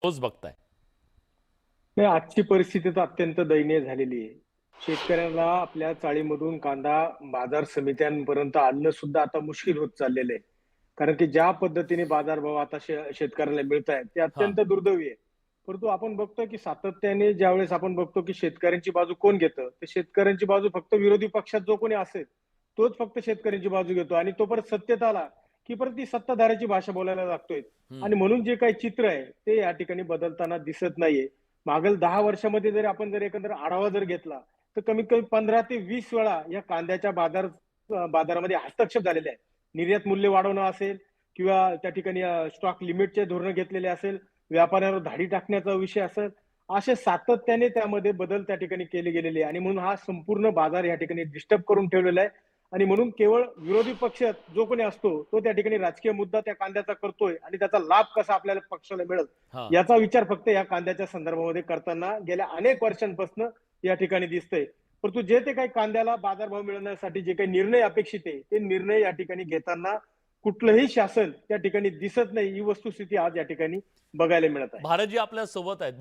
रोज बघताय. नाही, आजची परिस्थिती तर अत्यंत दयनीय झालेली आहे. शेतकऱ्याला आपल्या चाळीमधून कांदा बाजार समित्यांपर्यंत आणणं सुद्धा आता मुश्किल होत चाललेलं आहे. कारण की ज्या पद्धतीने बाजारभाव आता शेतकऱ्याला मिळत आहेत, ते हां, अत्यंत दुर्दैवी आहे. परंतु आपण बघतो की सातत्याने ज्यावेळेस आपण बघतो की शेतकऱ्यांची बाजू कोण घेतं, तर शेतकऱ्यांची बाजू फक्त विरोधी पक्षात जो कोणी असेल, तोच फक्त शेतकऱ्यांची बाजू घेतो आणि तो परत सत्तेत आला, की परत ती सत्ताधाऱ्याची भाषा बोलायला लागतोय. हं. आणि म्हणून जे काही चित्र आहे, ते या ठिकाणी बदलताना दिसत नाहीये. मागील 10 वर्षामध्ये जर आपण एकंदर आढावा जर घेतला, तर कमीत कमी 15 ते 20 वेळा या कांद्याच्या बाजारामध्ये हस्तक्षेप झालेले आहेत. निर्यात मूल्य वाढवणं असेल किंवा त्या ठिकाणी स्टॉक लिमिटचे धोरणं घेतलेले असेल, व्यापाऱ्यांवर धाडी टाकण्याचा विषय असेल, असे सातत्याने त्यामध्ये बदल त्या ठिकाणी केले गेलेले आहे आणि म्हणून हा संपूर्ण बाजार या ठिकाणी डिस्टर्ब करून ठेवलेला आहे आणि म्हणून केवळ विरोधी पक्ष जो कोणी असतो, तो त्या ठिकाणी राजकीय मुद्दा त्या कांद्याचा करतोय आणि त्याचा लाभ कसा आपल्याला पक्षाला मिळेल हां. याचा विचार फक्त या कांद्याच्या संदर्भामध्ये करताना गेल्या अनेक वर्षांपासून या ठिकाणी दिसतंय. परंतु जे ते काही कांद्याला बाजारभाव मिळवण्यासाठी जे काही निर्णय अपेक्षित आहे, ते निर्णय या ठिकाणी घेताना कुठलंही शासन त्या ठिकाणी दिसत नाही. ही वस्तुस्थिती आज या ठिकाणी बघायला मिळत आहे. भारतजी आपल्या सोबत आहेत.